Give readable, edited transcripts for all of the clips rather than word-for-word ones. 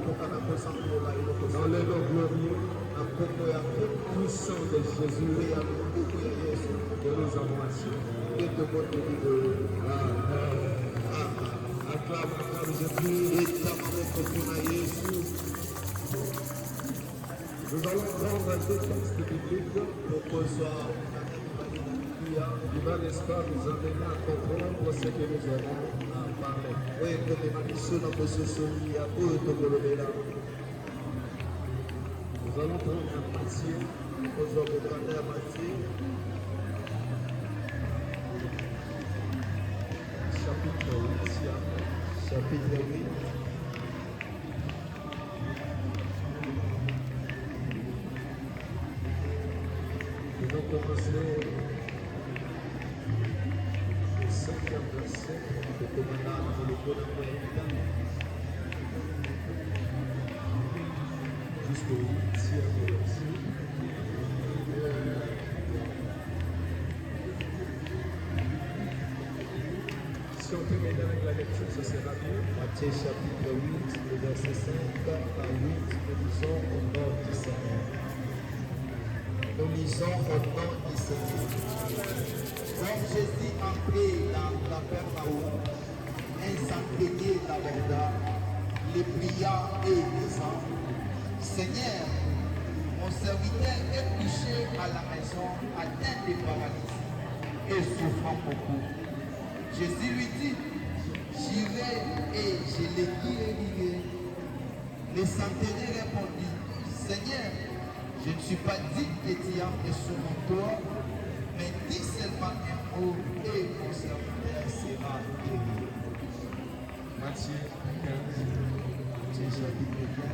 Dans le nom glorieux, puissant de Jésus, que nous avons assuré. Acclame Jésus. Nous allons prendre deux textes bibliques pour qu'on soit qui va, n'est-ce pas, nous amener à comprendre ce que nous avons à parler. Nous allons prendre Matthieu, chapitre 8. Chapitre 8. Nous allons commencer le 5e verset de commandant de l'économie jusqu'au 8e verset. Si on peut m'aider avec la lecture, ce sera mieux. Matthieu chapitre 8, le verset 5 à 8, nous lisons au nom du Seigneur. Nous lisons au nom du Seigneur. Quand Jésus entrait dans la Capernaum, un centenier l'aborda, le pria et disant: Seigneur, mon serviteur est couché à la maison, atteint de paralysie et souffrant beaucoup. Jésus lui dit: J'irai et je le guérirai. Le centenier répondit: Seigneur, je ne suis pas digne que tu entres sur mon toit, mais dis seulement un mot et mon serviteur sera guéri. Matthieu 15, Matthieu chapitre 15,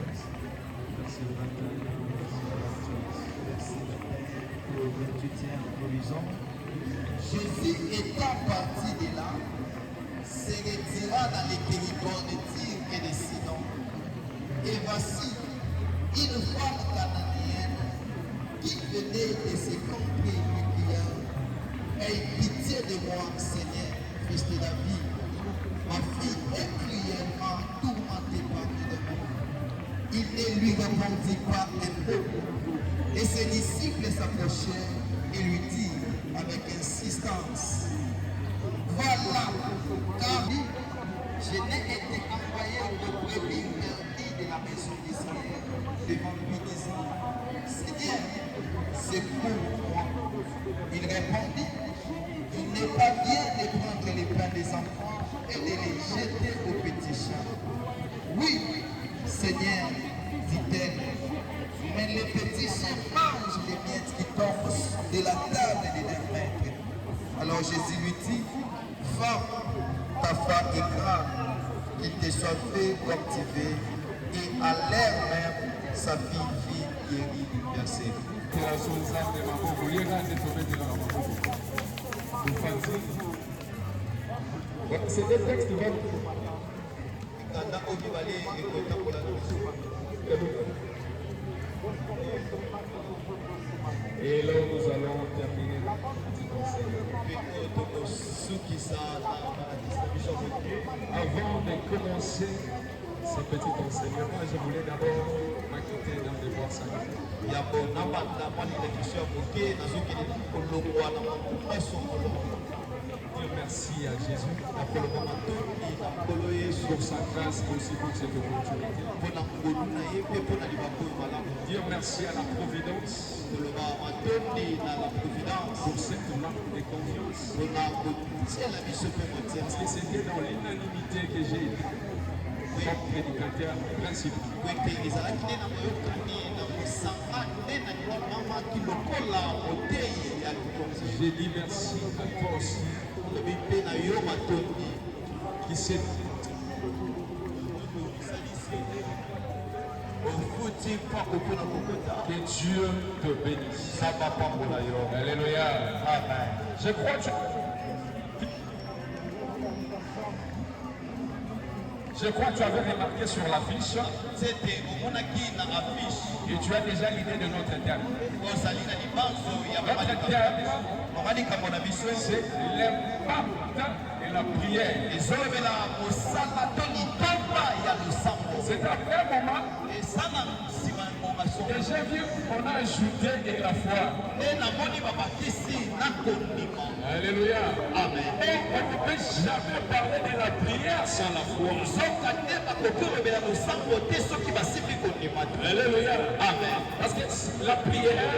verset 21 verset 21 au 28e horizon. Jésus étant parti de là, se retira dans les territoires de Tyr et de Sidon. Et voici, une femme cananéenne qui venait de se contrées lui cria: aie pitié de moi, Seigneur, Fils de David. Ma fille est cruellement tourmentée par le démon. Il ne lui répondit pas un mot. Et ses disciples s'approchèrent et lui dirent avec insistance: voilà, car je n'ai été envoyé de brebis perdues de la maison d'Israël devant lui disant: Seigneur, c'est pour moi. Il répondit: il n'est pas bien de prendre les pains des enfants et de les jeter aux petits chats. Oui, Seigneur, dit-elle, mais les petits chiens mangent les miettes qui tombent de la table de leurs maîtres. Alors Jésus lui dit: femme, ta foi est grave, qu'il te soit fait comme tu veux. Et à l'heure même, sa fille fut guérie. Verset. C'est des textes qui vont. Et là, nous allons terminer le petit conseil. Avant de commencer ce petit enseignement, je voulais d'abord m'acquitter d'un devoir sacré. Dire merci à Jésus pour sa grâce et aussi pour cette opportunité. Dire merci à la Providence pour cette marque de confiance. Parce que c'était dans l'unanimité que j'ai été comme prédicateur principal. J'ai dit merci à toi aussi qui s'est que Dieu te bénisse. Alléluia. Amen. Je crois que tu avais remarqué sur l'affiche et tu as déjà l'idée de notre thème. Notre thème, c'est l'impact et la prière. C'est après un moment que j'ai vu qu'on a ajouté de la foi. Alléluia. Amen. Et on ne peut jamais parler de la prière sans la foi. Alléluia. Amen. Parce que la prière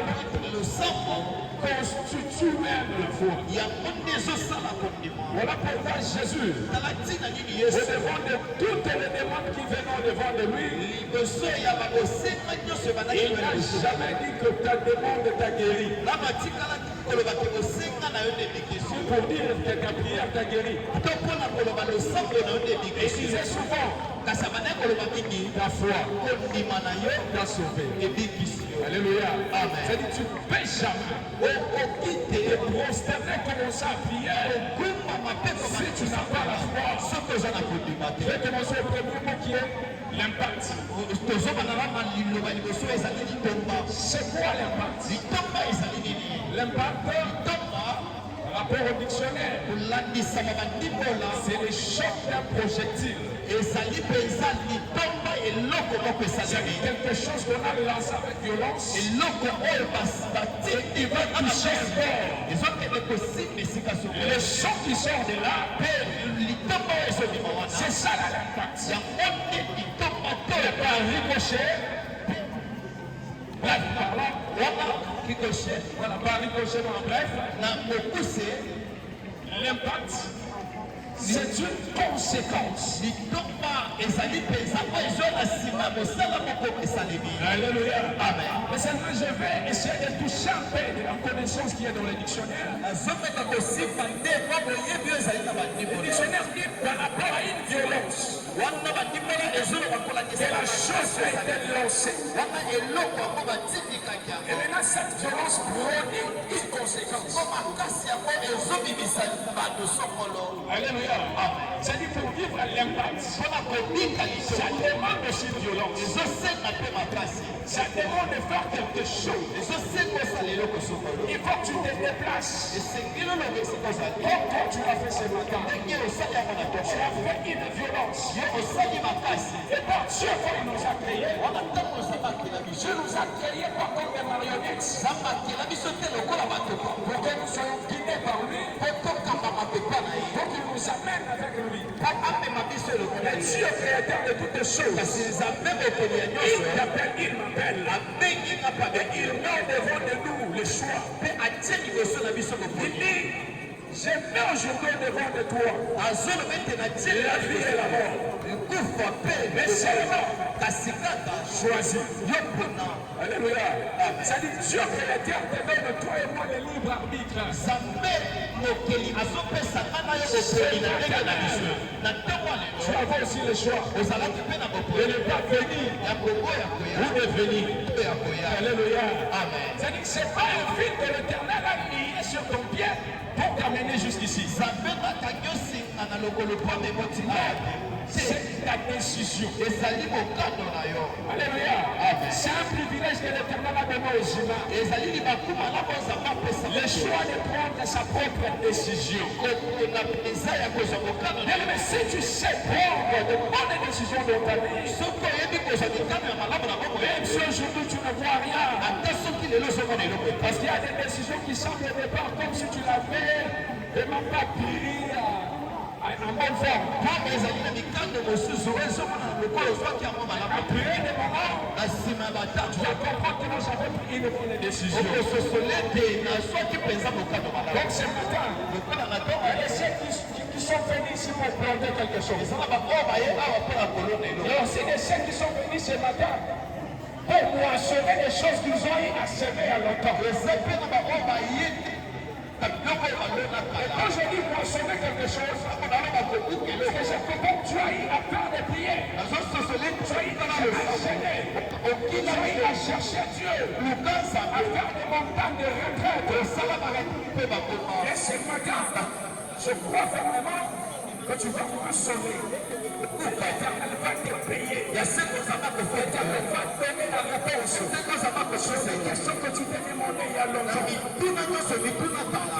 constitue même la foi. Voilà pourquoi Jésus, au devant de toutes les demandes qui viennent devant de lui, il n'a jamais dit que ta demande t'a guéri. Pour dire que ta prière t'a guéri. Et il disait souvent, ta foi t'a sauvé. Alléluia. Amen. C'est-à-dire que tu ne peux jamais te prosterner, commencer à prier si tu n'as pas la foi. Je vais commencer au premier mot qui est l'impact. C'est quoi l'impact? L'impact, par rapport au dictionnaire, c'est le choc d'un projectile. C'est quelque chose qu'on a lancé avec violence et il va toucher un corps. Le choc qui sort de là, c'est ça l'impact. Il pas ricochet. Bref, voilà, par ricochet, bref, l'impact, c'est une conséquence. Alléluia. Amen. Mais seulement je vais essayer de toucher un peu de la connaissance qui est dans le dictionnaire. Le dictionnaire dit par rapport à une violence. Et la chose a été lancée. Et maintenant cette violence produit une conséquence. Alléluia. C'est-à-dire pour vivre l'impact, ça demande aussi de violence. Ça demande de faire quelque chose. Il faut que tu te déplaces. Comme toi tu l'as fait ce matin. Tu as fait une violence. Et par Dieu, quand il nous a créés, Dieu nous a créés pas comme des marionnettes. Pour que nous soyons guidés par lui. Pour qu'il nous amène avec lui. Le Dieu créateur de toutes choses. Il t'appelle, il m'appelle. Et il met devant de nous le choix. Il dit, je mets aujourd'hui devant de toi la vie et la mort. Mais seulement choisis. Alléluia. C'est-à-dire Dieu créateur te donne toi et moi le libre arbitre. Tu avais aussi le choix de ne pas venir ou de venir. Alléluia. Amen. C'est-à-dire que ce n'est pas un fil de l'éternel à lier sur ton pied pour t'amener jusqu'ici. C'est ta décision. Alléluia. C'est un privilège que l'éternel a donné aux humains. Le choix de prendre sa propre décision. Mais si tu sais prendre de bonnes décisions dans ta vie, même si aujourd'hui tu ne vois rien, parce qu'il y a des décisions qui semblent au départ comme si tu l'avais vraiment pas pris en bonne forme. Après des moments, tu vas comprendre que nous avons pris une bonne décision. Donc ce matin, il y a ceux qui sont venus ici pour planter quelque chose. Il y a aussi ceux qui sont venus ce matin pour moissonner des choses qu'ils ont eu à semer à longtemps. Et quand je dis moissonner quelque chose, c'est que je comprends que tu as eu à faire des prières. Tu as eu à gêner. Tu as eu à chercher Dieu. À faire des montagnes de retraite. Et ce matin, je crois fermement que tu vas moissonner. L'Éternel va te payer. L'Éternel va te donner la réponse. C'est une question que tu t'es demandé il y a longtemps.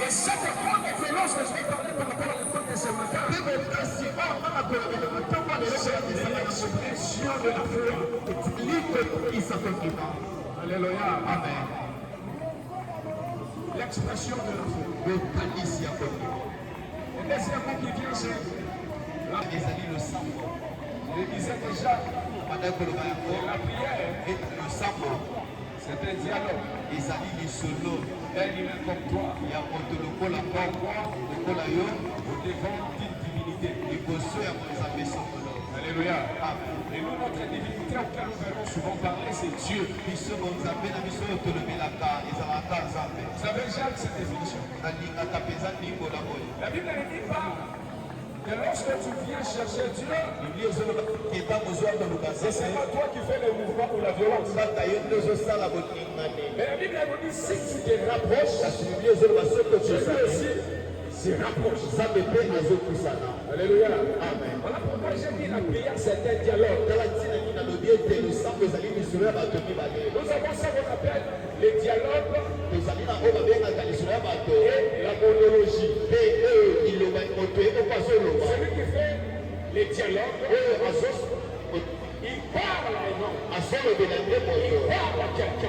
Et cette grande violence que je vais parler par rapport à l'école des ce matin, c'est l'expression de la foi. Alléluia. Amen. L'expression de la foi. Le deuxième mot qui vient, c'est le sang. Je le disais déjà, la prière est le sang. C'est un dialogue. Un humain comme toi, il y a au devant d'une divinité. Alléluia. Et nous, notre divinité auquel nous verrons souvent parler, c'est Dieu. Vous savez, j'aime cette définition. La Bible ne dit pas que lorsque tu viens chercher Dieu, c'est pas toi qui fais le mouvement ou la violence. Mais la Bible nous dit si tu te rapproches, Dieu aussi se rapproche. Alléluia. Amen. Voilà pourquoi j'ai dit la prière, c'est un dialogue. Nous avons ça qu'on appelle les dialogues et la monologie. Celui qui fait les dialogues, il parle à un homme, il parle à quelqu'un, et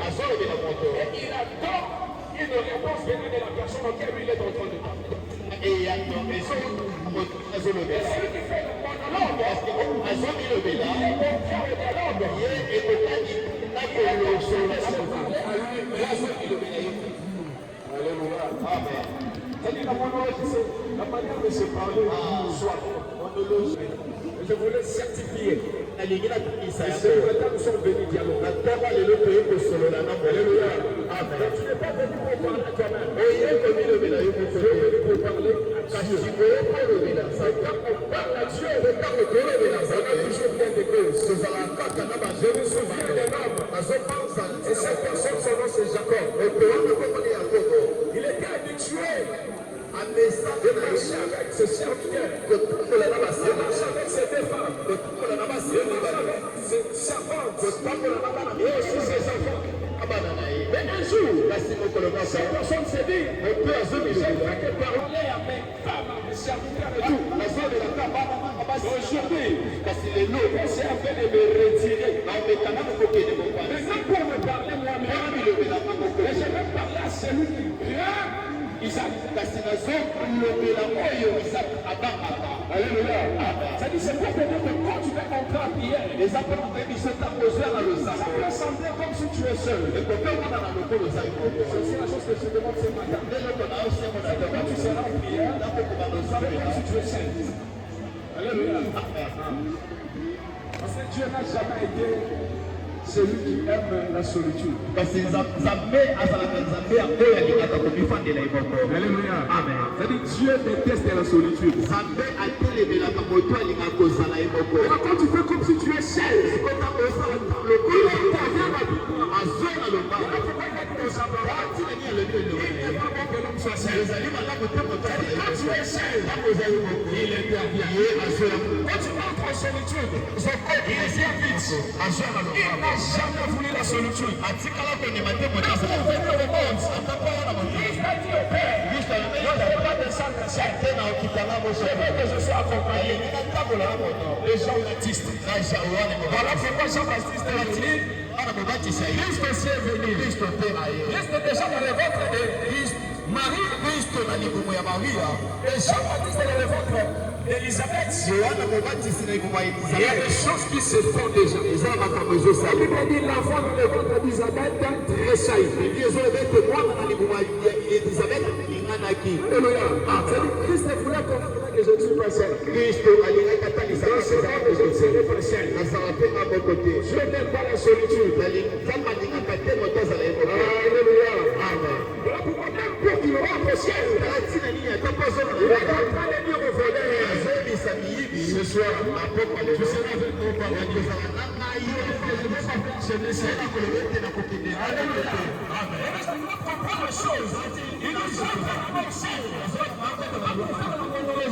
il attend une réponse venue de la personne auquel il est en train de parler. Et celui qui fait le monologue, il est contraire au dialogue. Alléluia. Amen. C'est-à-dire la monologie, c'est la manière de se parler soit monologie. Je voulais certifier. Et ce matin, nous sommes venus dialoguer. Alléluia. Amen. Tu n'es pas venu pour parler à toi-même. Tu es venu pour parler à Dieu. Quand on parle à Dieu, on a toujours bien des causes. Je me souviens d'un homme. Et cette personne, son nom c'est Jacob. Il était habitué de marcher avec ses serviteurs, de marcher avec ses deux femmes, de marcher avec ses servantes, et aussi ses enfants. Mais un jour, cette personne s'est dit, j'ai fait que parler à mes femmes, à mes serviteurs et tout. Aujourd'hui, c'est en fait de me retirer. Maintenant pour me parler moi-même, je vais parler à celui qui vient. Isaac. Alléluia. Ça dit, c'est pour te dire que quand tu vas entrer en prière, ça peut sembler comme si tu es seul. C'est aussi la chose que je te demande ce matin. Quand tu seras en prière, ça peut comme si tu es seul. Alléluia. Parce que Dieu n'a jamais été celui qui aime la solitude. Alléluia. Amen. C'est-à-dire Dieu déteste la solitude. Quand tu fais comme si tu es seul, il intervient rapidement. Quand tu es seul, il intervient. Quand tu entres en solitude, il vient vite. Il n'a jamais voulu la solitude. Pour venir au monde, il a dit au Père, je ne vais pas descendre seul. Je veux que je sois accompagné. Les gens baptistes. Voilà pourquoi Jean-Baptiste est venu. Christ aussi est venu. Christ est déjà dans le ventre de Marie. Christ est dans le ventre de Marie. Et Jean-Baptiste est dans le ventre d'Élisabeth. Il y a des choses qui se font déjà. La Bible dit l'enfant dans le ventre d'Élisabeth tressaille. Alléluia. Christ voulait comprendre que je ne suis pas seul. Dans ce monde, je ne serai pas seul. Je n'aime pas la solitude. Alléluia. Voilà pourquoi même pour qu'il rentre au ciel, il est en train de dire au voleur, ce soir, tu seras avec nous au paradis. Je ne sais pas comment Alléluia. Amen. Il nous comprend les choses. Il nous apprend à marcher.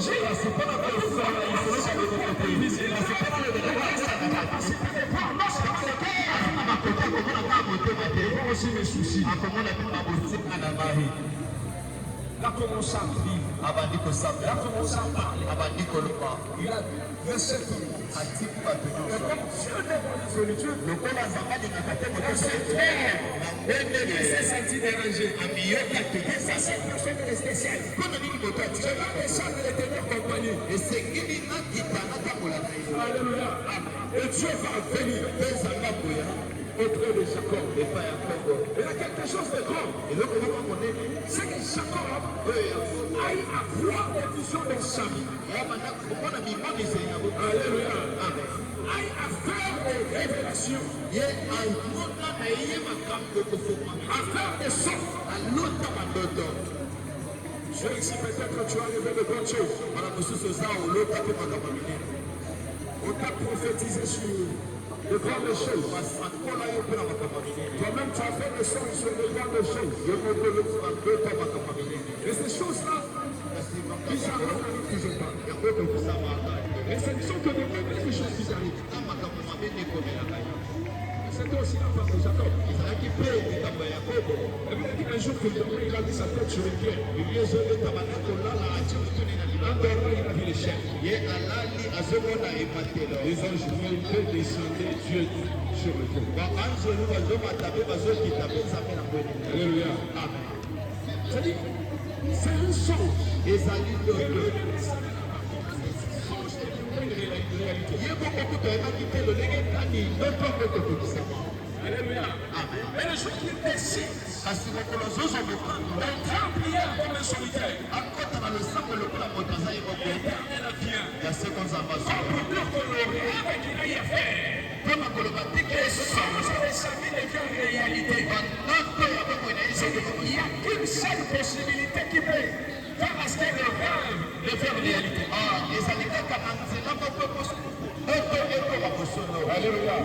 C'est pas la personne. Il faut se reconnecter. C'est pas la capacité de voir notre aussi mes soucis. A commencé à vivre. abandi kosamba Il a commencé à parler. abandi koloba Il a versé tout le monde. atiki bato Et nyonso comme Dieu n'est pas de solitude, lokola nzambe alingaka te moto dans cette terre, ndenge il s'est senti dérangé. amiyoka te Ça, c'est une personne de spéciale. mpona nini moto Je atika vais descendre et tenir compagnie. esengeli nakita natambola na ye Alléluia. Et Dieu va venir mpe nzambe akoya auprès de Jacob. epai ya kongo Il y a quelque chose de grand. eloko moko monene C'est que Jacob oyo ya kongo aille avoir des visions de sa vie. yabanda komona mimonisi yango Alléluia. amen Aille à faire des révélations, ye amona na ye makambo kofoma à faire des sons. alota bandoto Je ici peut-être que tu as rêvé de bonnes choses. mala mosusu oza olota mpe makambo minene On t'a prophétisé sur de grandes choses. basankola yo mpe na makambo minene Toi-même, tu as fait des sons sur de grandes choses. yo moko olota makambo minene Et ces choses-là, kasi ils makambo n'arrivent toujours pas. yango ekokusamaka Et ce ne sont que de mauvaises choses qui arrivent. na makambo mabe nde ekomelaka yo C'était aussi la femme de Jacob. ezalaki mpe likambo ya yakobo La Bible dit un jour qu'il dormait, il a mis sa tête sur une pierre. bibi ezoleta banda kolala atie motuni na En libanga dormant, il a vu les chèvres. ye alali azomona ematelo Les anges venaient descendre Dieu sur le trône. baanjelu bazomata mpe bazokita mpe nzambe na mbweni Alléluia. amen C'est-à-dire, c'est un songe. ezali loto Réalité. ye moko kutu ayebaki te lolenge nani ndoto ngo ekokokisama Alléluia. amen Et le jour qu'il décide kasi mokolo azozwa mokando d'entrer en prière comme un solitaire, akota na losambo lokola moto aza ye moko l'éternel vient. ya seko nzambe azwa Pour dire que le rêve qu'il a y a fait, mpona koloba teke les songes de sa vie deviennent réalité. bandoto ya bomoi na ye Il n'y a qu'une seule possibilité qui peut faire à ce que le rêve devienne réalité. ezali kaka na nzela moko ndoto ekoma mosolo Alléluia.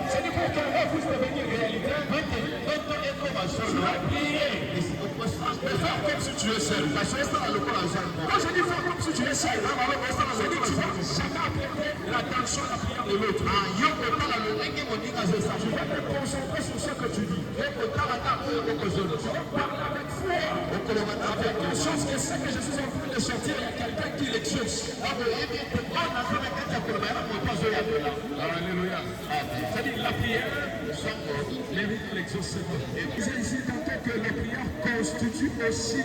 C'est-à-dire pour qu'un rêve puisse devenir réalité, ete ndoto ekoma tu solo dois prier. Mais faire comme si tu es seul. kasi osala lokola zango Quand je dis faire comme si tu es seul, c'est que tu vas chacun apporter l'attention à la prière de l'autre. yo kotala lolenge moninga Tu azosala vas te concentrer sur ce que tu dis. yo kotala ta oyo kokozoloba Parle avec foi. okoloba ta Avec conscience que ce que je suis en train de sortir, il y a quelqu'un qui l'exauce. ntango oyebi ete oyo naza na kati ya koloba yana moto azoyambela Alléluia. C'est-à-dire la prière, sango mérite l'exaucement. Et disais ici tantôt que la prière constitue aussi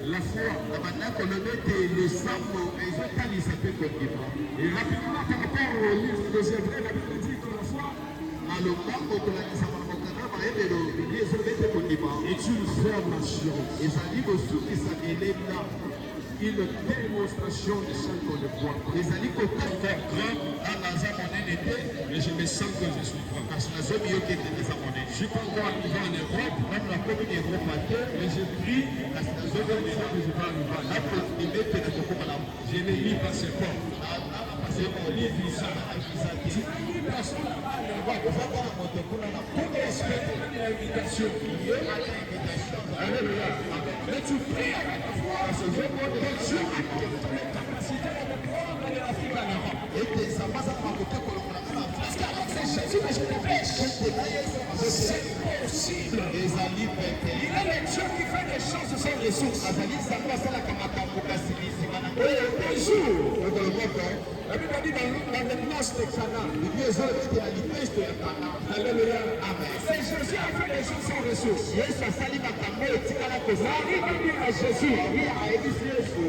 la foi. na banda koloba ete losambo ezotalisa mpe kondima Et rapidement par rapport au livre des Hébreux, la Bible dit que la foi na lobango kolandisama na mokanda mayebelo bibi ezoba ete kondima est une ferme assurance, ezali kosukisa elela une démonstration de ce qu'on ne voit pas. ezali kotanga grand anga aza monene te Mais je me sens que je suis grand. kasi nazomi yo kete eza monene Je suis pas encore arrivé en Europe, nano nakomi na eropa te mais je prie kasi que nazomi je vais arriver en Europe. nakondima ete nakokoma na Je n'ai ni passeport, ni visa. nakisa te Personne n'a Europe. ozakana moto kuna na Pour respecter l'invitation. Alléluia. Mais tu pries avec la foi. Que Dieu active les capacités de prendre de l'Afrique en Europe. ete nzambe aza na makoki kolongola nga na Parce qu'avec c'est Jésus que je te prêche. ete na yesu C'est possible. ezali pete Il est le Dieu qui fait des choses sans ressources. azali nzambe asalaka makambo kasi lisima na Un jour, mokolo moko la Bible dit dans les noces de Cana. bibi ezoloba ete na lipesto ya kana Alléluia. amen C'est Jésus a fait des choses sans ressources. yesu asali makambo etikala kozala Marie va dire à Jésus, ayebisi yesu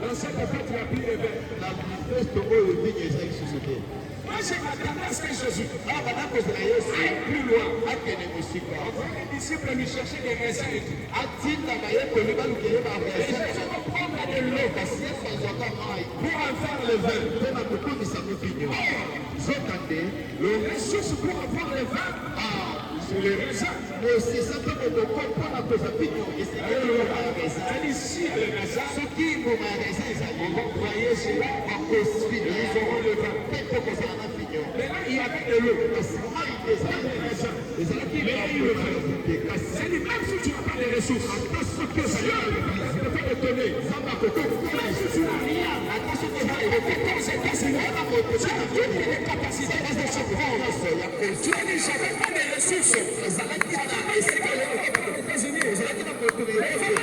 dans cette fête, tu as pris le verre. na lipesto oyo vinyo eza lisusu te Moi, j'ai m'attendais à ce que Jésus awa banda kozala yesu aille plus loin. akende mosika Envoie les disciples lui chercher des raisins et tout. atinda bayekoli balukeye Et barese Jésus va prendre de l'eau kasi yesu azwaka mai pour en faire le vin. mpe na kokomisa movinyo zoka nde Le ressource pour avoir le vin, c'est le raisin. mosisa mpe motoko mpona kozwa vinyo esekekoma ya raisin C'est ici le raisin. soki ngoma ya raisin ezali On va croyer cela. bakosvino Ils auront le vin. mpe mpe kozala na vinyo Maintenant, il y avait de l'eau. kasi mai ezali Raisin. ezalaki Mais il y a eu le vin. te kasi C'est dit, même si tu n'as pas les ressources, que Dieu ne peut te donner. Même si tu n'as rien, que ton États-Unis, tu as toutes les capacités de se prendre. Tu as dit, je n'ai pas de ressources. Les États-Unis, mais comment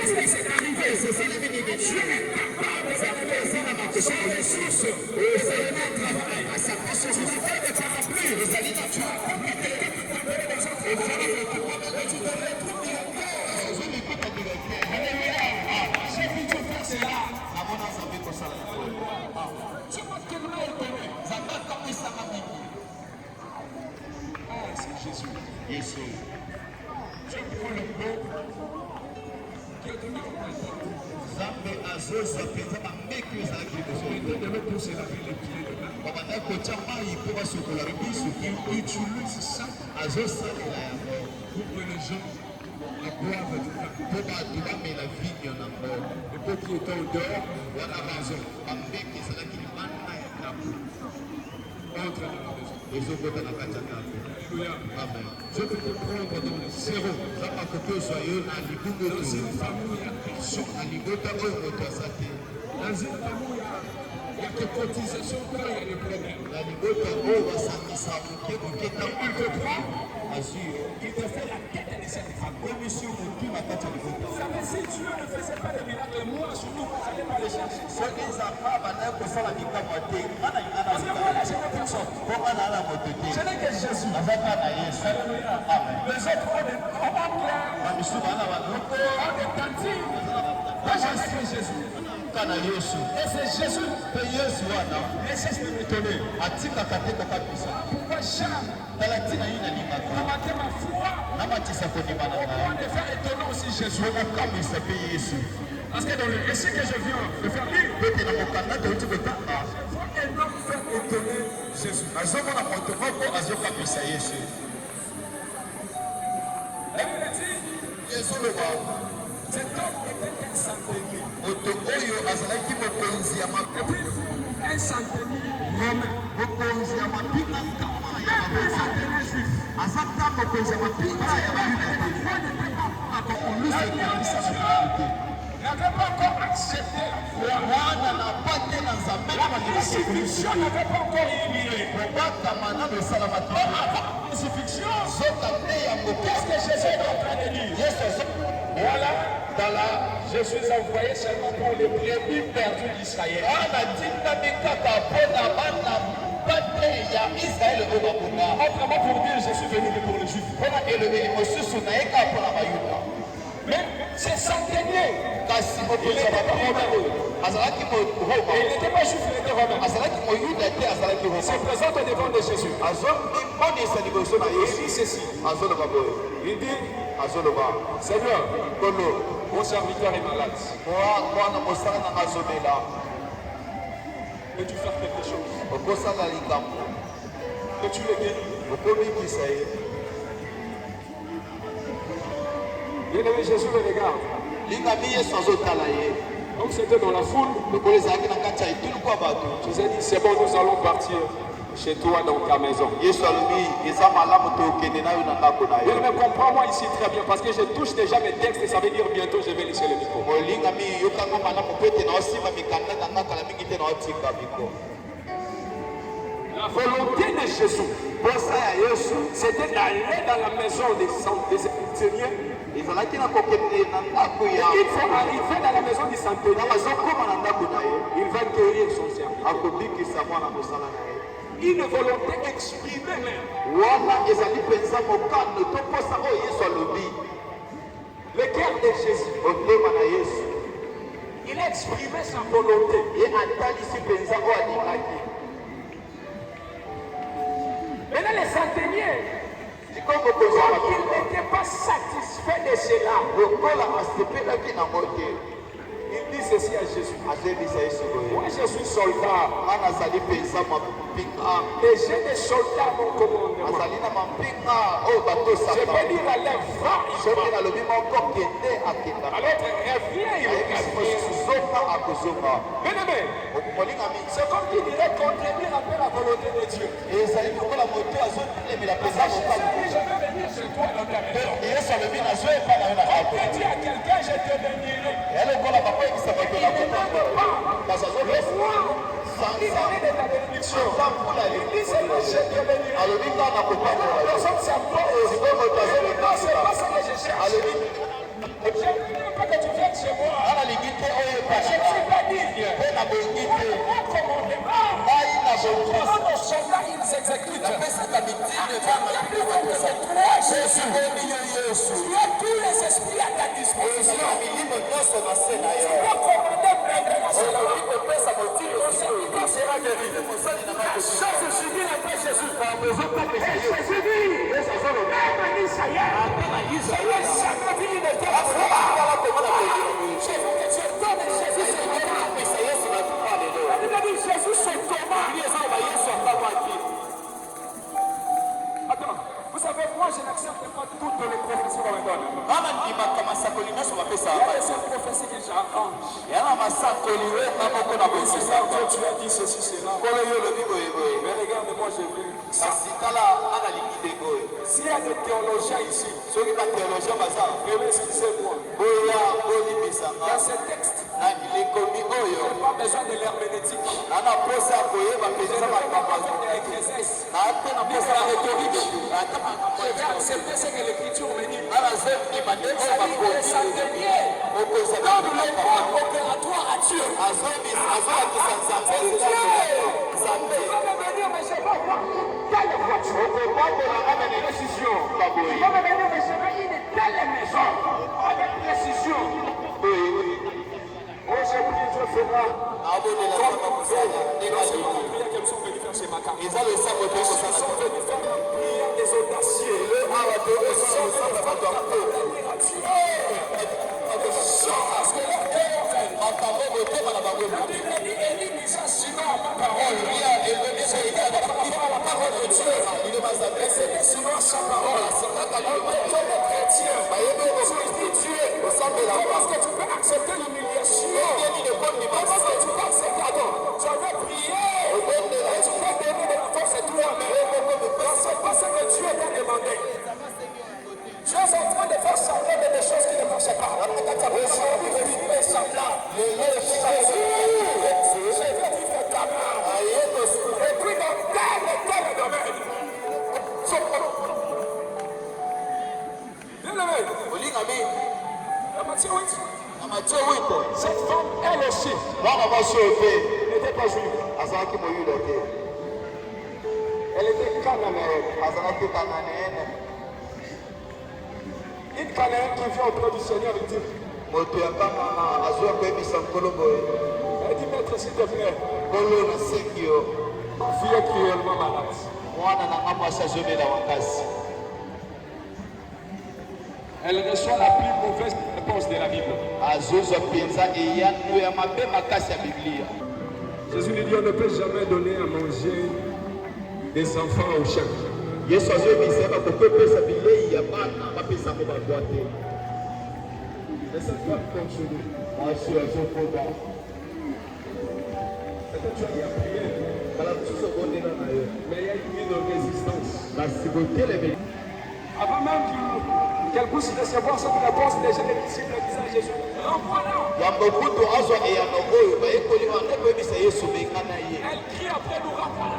est-ce que c'est arrivé? Dieu est capable sans ressources, les aliments travaillent à sa façon. Tu n'as pas de parapluie, les aliments, tu as compris que les autres. Et voilà, tu te retrouves directeur. Alléluia. J'ai vu Dieu faire cela. Tu vois que nous étonné. Ah, c'est Jésus. Jésus. Je prends le pot. Qui a donné au point. Zambe azosa penza bameki ezalaki liboso De me pousser la vie les pieds de main. babanda kotia mai mpo basokola biso Il utilise ça azosalela yango pour que les gens la boivent du vin. mpo bato bamela vigno nango Le peu qui était au dehors, wana bameki ezalaki libanda ya ndako entre dans la maison. ezokota na kati ya ndako. Alléluia. Amen. Je peux te prendre dans le zéro. Nzambe akoki ozwa yo na libungu Dans oyo une famille, il y a personne. na libota oyo moto aza te Dans une famille, il y a que cotisation quand il y a des problèmes. na libota oyo basangisa moke moke Il ntango te prend, azwi yo il te fait la tête de cette famille. akwemisi yo motu na kati ya libota Vous savez, si Dieu ne faisait pas de miracles, moi surtout, vous n'allez pas les chercher. soki nzambe bandaki kosala bikamwa te nga na nga Parce que moi, là, je n'ai personne. mpo nga na ala moto te Je n'ai que Jésus. naza kaka na yesu Alléluia. amen Les autres ont des clairs, bamisu bana banoko ont des tantines. Moi, je suis Jésus. ka na yesu Et c'est Jésus. mpe yesu wana Et c'est ce qui m'étonnait. atikaka te kokabisa Pourquoi Jean tala ntina ye a nalingaka manqué ma foi namatisa kondima na au ngai point de faire étonnant aussi Jésus. okokamwisa mpe yesu Parce que dans le récit que je viens de faire lire, pete na mokanda touti kotanga je vois un homme faire étonner Jésus. azomona moto moko azokamwisa yesu La Bible dit, ezoloba cet homme était un centenier. moto oyo azalaki mokonzi ya Et puis, un centenier romain. mokonzi ya mapinga nkama ya Un babeza centenier juif. aza ta mokonzi ya mapinga ya bayuda te akokolusa ekolisa bato N'avait pas encore accepté la foi. mwana na pate na nzambe na La bandimisi crucifixion n'avait pas encore immigré. kobakama nano esalamaki Avant la crucifixion, zoka te ya qu'est-ce que Jésus est en train de dire? yesu Voilà, dans la, je suis envoyé seulement pour les brebis perdus d'Israël. wana tindami kaka mpo na bana pate ya israele oyo babunga Autrement pour dire, je suis venu pour les Juifs. mpo na elobeli mosusu nayeka mpo na bayuda Mais c'est centenier. kasi Il mokonzi ya n'était pas bapinga romain. azalaki roma Il n'était pas juif, il était romain. azalaki moyuda te azalaki Il se roma présente au devant de Jésus. azomonisa liboso na Il yesu dit ceci. azoloba boye Il dit, azoloba Seigneur, kolo mon serviteur est malade. mwana mosala nanga azomela Peux-tu faire quelque chose? okosala likambo Peux-tu le guérir? okomikisa ye Bien-aimé, Jésus le regarde. lingami yesu azotala ye Donc c'était dans la foule. lokola ezalaki na kati ya etulu kwa bato Jésus a dit, c'est bon, nous allons partir chez toi dans ta maison. yesu alobi eza malamu tokende na yo na ndako na Bien yo aimé, comprends-moi ici très bien parce que je touche déjà mes textes et ça veut dire bientôt je vais laisser le micro. molingami yokanga malamu mpo ete naosimba mikanda na nga kala mingi te naotinga miko La volonté de Jésus, posa ya yesu c'était d'aller dans la maison des centeniers. ezalaki na kokende na ndako ya Il faut arriver dans la maison du centenier. azokóma na ndako na ye Il va guérir son serviteur. akobikisa mwana mosala na ye Une volonté exprimée même. wana ezali mpenza mokano to posa oyo yesu alobi Le cœur de Jésus, motema na yesu il a exprimé sa volonté. ye atalisi mpenza oyo alingaki Maintenant les centeniers, sikoyo mokonzi ya comme mapinga ils n'étaient pas satisfaits de cela, lokola asepelaki nango te il dit ceci à Jésus. azebisa yesu boye Moi je suis soldat nga nazali mpenza mapinga et j'ai des soldats à mon commandement. azali na mapinga oyo Je batosaka peux dire à l'air, va, soki nalobi moko kende akendaka à l'autre, reviens, il ayebisi revient. mosusu zonga akozonga Bien aimé, molingami c'est comme qui dirait contredire un peu la volonté de Dieu. ezali lokola moto azotelemela mpenza Jésus mokano dit, je vais venir chez toi dans ta maison. yesu alobi nazoyepa na yo na On ndako peut dire à quelqu'un, je te bénirai. ya lokola bakoyebisa bato na kotango kasi azopesa Il avait de ta bénédiction. sanza mpula Il dit, Seigneur, je te bénirai. alobi nga na kotangola yo Personne s'impose. sikoyo moto Non, c'est pas azolekasa ce que je cherche. alobi Je ne veux pas que tu viennes chez moi. nga nalingi te Je oyepana ne suis pas digne. mpe na bongi te Moi, Jésus. Tu as tous les esprits à ta disposition. Tu peux commander prendre la célèbre. Quand sera guéri. La chose subit après Jésus. Et Jésus dit, même en Israël, je n'ai jamais vu une telle affaire. Je veux que tu donnes Jésus ce combat. La Bible dit Jésus ce combat. Attends, vous savez, moi je n'accepte pas toutes les prophéties qu'on me donne. Il y a cette prophétie que j'arrange. Tu as dit ceci, cela. Mais regarde-moi, je veux. S'il y a des théologiens ici, excusez-moi. Dans ce texte, je n'ai pas besoin de l'herméneutique. Je n'ai pas besoin de l'exégèse. Ni de la rhétorique. Je vais accepter ce que l'Écriture me dit. Ça devient dans le corps opératoire à Dieu. Mais je vais avoir telle voiture. Avec précision. Je vais venir, mais je vais une telle maison. Avec précision. Oh, j'ai pris, Dieu fera. Ils sont venus faire chez Maca. Ils sont venus faire la prière des audacieux. Ils sont venus faire la prière à Dieu. Parce que leur cœur fait. La Bible dit, Élie disait sinon ma parole. La parole de Dieu. Et c'est sinon sa parole. On est les chrétiens. Tu dis Dieu. Parce que tu peux accepter l'humiliation. Comment est-ce que tu peux accepter? Attends, tu avais prié. Et tu peux donner de la force à toi-même. C'est pas ce que Dieu t'a demandé. Tu es en train de faire semblant de des choses qui ne marchent pas. Aujourd'hui, je vivrai semblant. Je vais vivre gamin. Et puis dans tel domaine. Bien-aimé. Matthieu 8. Cette femme, elle aussi, n'était pas juive. Elle était cananéenne. Une cananéenne qui vient auprès du Seigneur et dit, elle dit, maître, s'il te plaît, ma fille est cruellement malade. Elle reçoit la plus mauvaise réponse de la Bible. Jésus lui dit, on ne peut jamais donner à manger des enfants aux chiens. Laisse-moi continuer. Peut-être tu as dit à prier. Mais il y a une résistance. Avant même qu'elle puisse recevoir cette réponse, les gens des disciples disaient à Jésus, renvoie-la. Elle crie après nous, renvoie-la.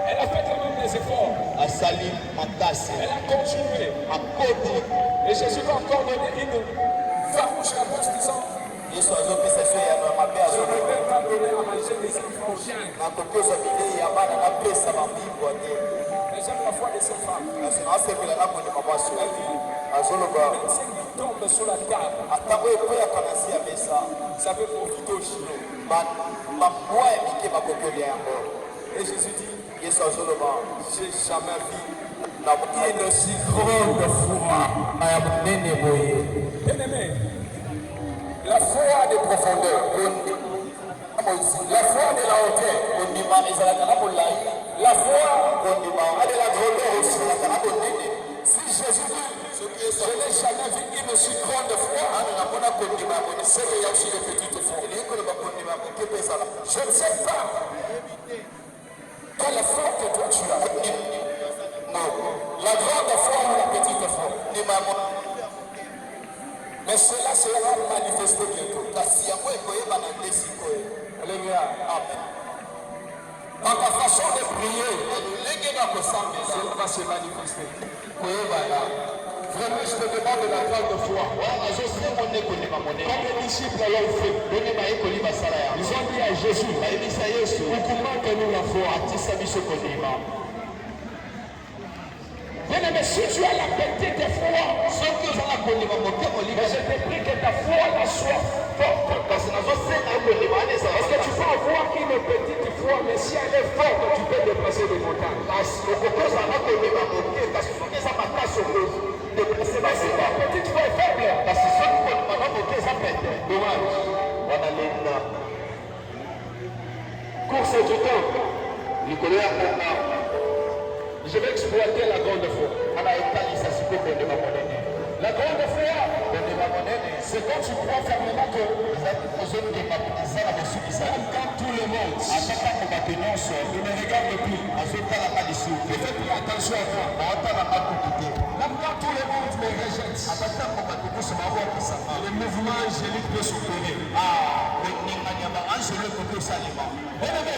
Elle a fait quand même des efforts. Elle a continué. Et Jésus va encore donner une farouche réponse disant, je ne peux pas donner à manger des enfants aux chiens. Mais j'aime la foi de cette femme. Elle tombe sur la table. Ça peut profiter au chinois. Et Jésus dit, j'ai jamais vu une si grande foi. Bien-aimé, la foi des profondeurs, la foi de la hauteur, la foi a de la grandeur aussi. Si Jésus dit, je n'ai jamais vu une si grande foi, c'est qu'il y a aussi des petites foi. Je ne sais pas quelle foi que toi tu as. Non, la grande foi ou la petite foi. Mais cela sera manifesté bientôt. Alléluia. Amen. Dans ta façon de prier, cela va se manifester. Vraiment, je te demande de la grande foi. Comme les disciples l'ont fait. Ils ont dit à Jésus, augmente-nous la foi. Bien-aimé, si tu as la petite foi, mais je te prie que ta foi la soit forte. Parce que tu peux avoir une petite foi, mais si elle est forte, tu peux déplacer des montagnes. Si ta petite foi est faible, dommage. Course du temps. Je vais exploiter la grande foi. La grande foi, c'est quand tu crois fermement que quand tout le monde ne me regarde plus, ne fais plus attention à moi. Même quand tout le monde me rejette, le mouvement angélique peut s'opérer. Bien-aimé,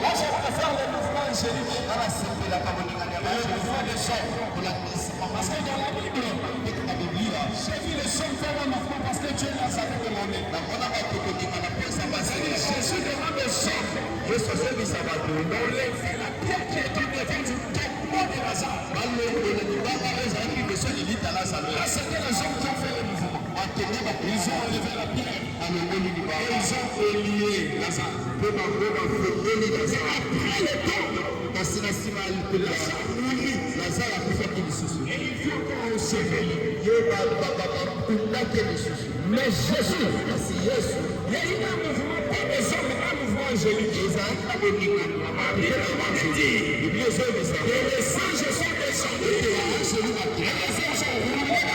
là je préfère le mouvement angélique. Le mouvement des hommes. Parce que dans la Bible, j'ai vu les hommes faire un mouvement parce que Dieu les avait demandé. Jésus demande aux hommes d'enlever la pierre qui est tombée du tombeau de Lazare. Là, c'était les hommes qui ont fait le mouvement. Ils ont enlevé la pierre et ils ont relié Lazare. Après le temps, et il faut qu'on se réveille. Mais Jésus, il y a eu un mouvement, pas des hommes, mais un mouvement angélique. Et les anges sont descendus. Et les anges ont roulé la pierre.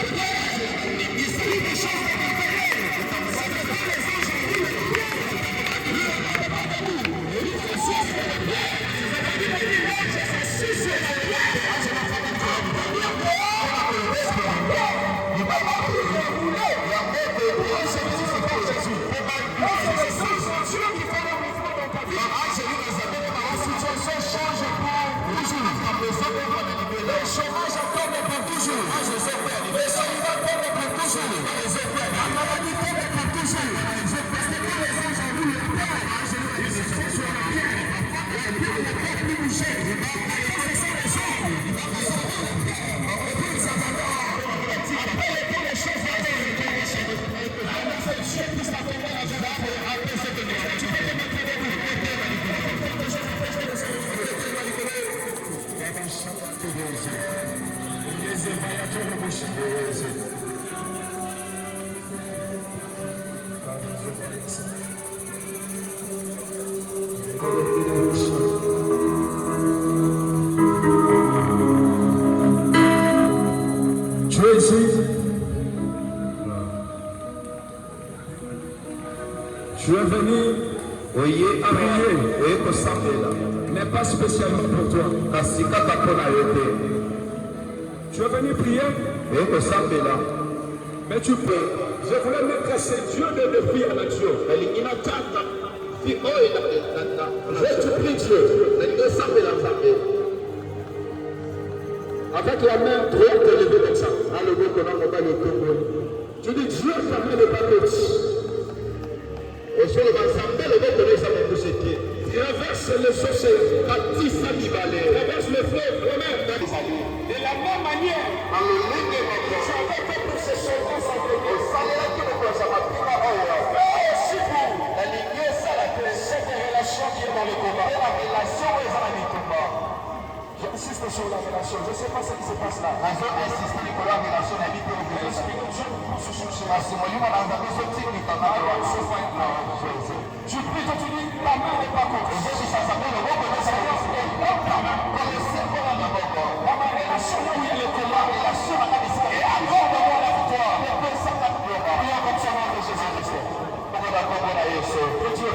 C'est des choses différentes. C'est que quand les anges ont roulé la pierre, tu es ici. Tu es venu à prier, mais pas spécialement pour toi. Tu es venu prier, mais tu peux. Je voulais mettre ces dieux de défi à l'action. Je te prie Dieu. Avec la main droite élevée comme ça. Tu dis Dieu permet de battre. Traverse les océans. Traverse les fleuves. De la même manière, tu avais fait pour ces soldats sans cette relation qui est dans le combat. J'insiste sur la relation. Je ne sais pas ce qui se passe là. Tu pries, tu dis, la main n'est pas contre. Dans ma relation où il y a le combat, et accorde-moi la victoire. Prions comme ça, nom de Jésus-Christ. Petit.